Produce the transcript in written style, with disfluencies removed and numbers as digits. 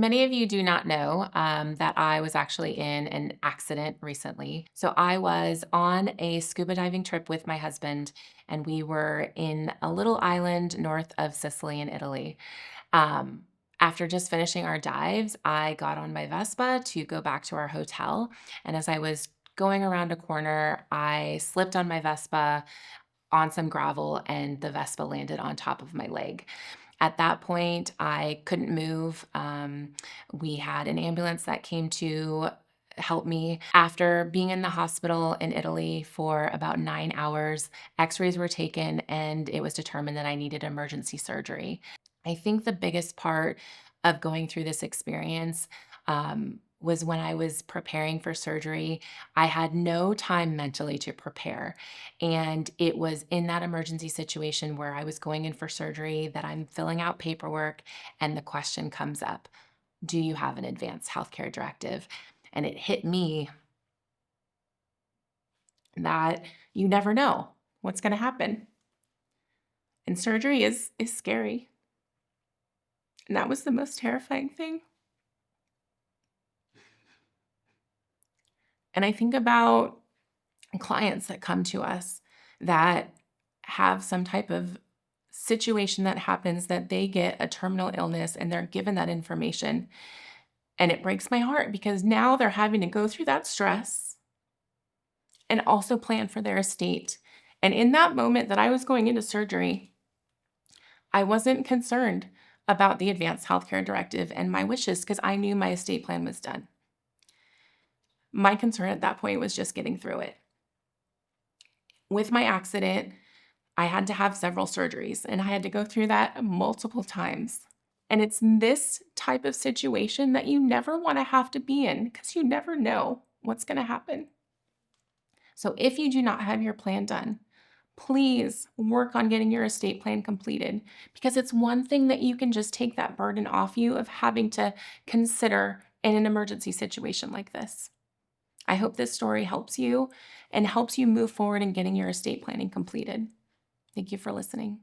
Many of you do not know that I was actually in an accident recently. So I was on a scuba diving trip with my husband, and we were in a little island north of Sicily in Italy. Um, After just finishing our dives, I got on my Vespa to go back to our hotel. And as I was going around a corner, I slipped on my Vespa on some gravel, and the Vespa landed on top of my leg. At that point, I couldn't move. We had an ambulance that came to help me. After being in the hospital in Italy for about 9 hours, x rays were taken, and it was determined that I needed emergency surgery. I think the biggest part of going through this experience was when I was preparing for surgery. I had no time mentally to prepare. And it was in that emergency situation where I was going in for surgery that I'm filling out paperwork, and the question comes up: do you have an advanced healthcare directive? And it hit me that you never know what's going to happen. And surgery is scary. And that was the most terrifying thing. And I think about clients that come to us that have some type of situation that happens, that they get a terminal illness and they're given that information. And it breaks my heart because now they're having to go through that stress and also plan for their estate. And in that moment that I was going into surgery, I wasn't concerned about the advanced healthcare directive and my wishes because I knew my estate plan was done. My concern at that point was just getting through it. With my accident, I had to have several surgeries, and I had to go through that multiple times. And it's this type of situation that you never want to have to be in because you never know what's going to happen. So if you do not have your plan done, please work on getting your estate plan completed, because it's one thing that you can just take that burden off you of having to consider in an emergency situation like this. I hope this story helps you and helps you move forward in getting your estate planning completed. Thank you for listening.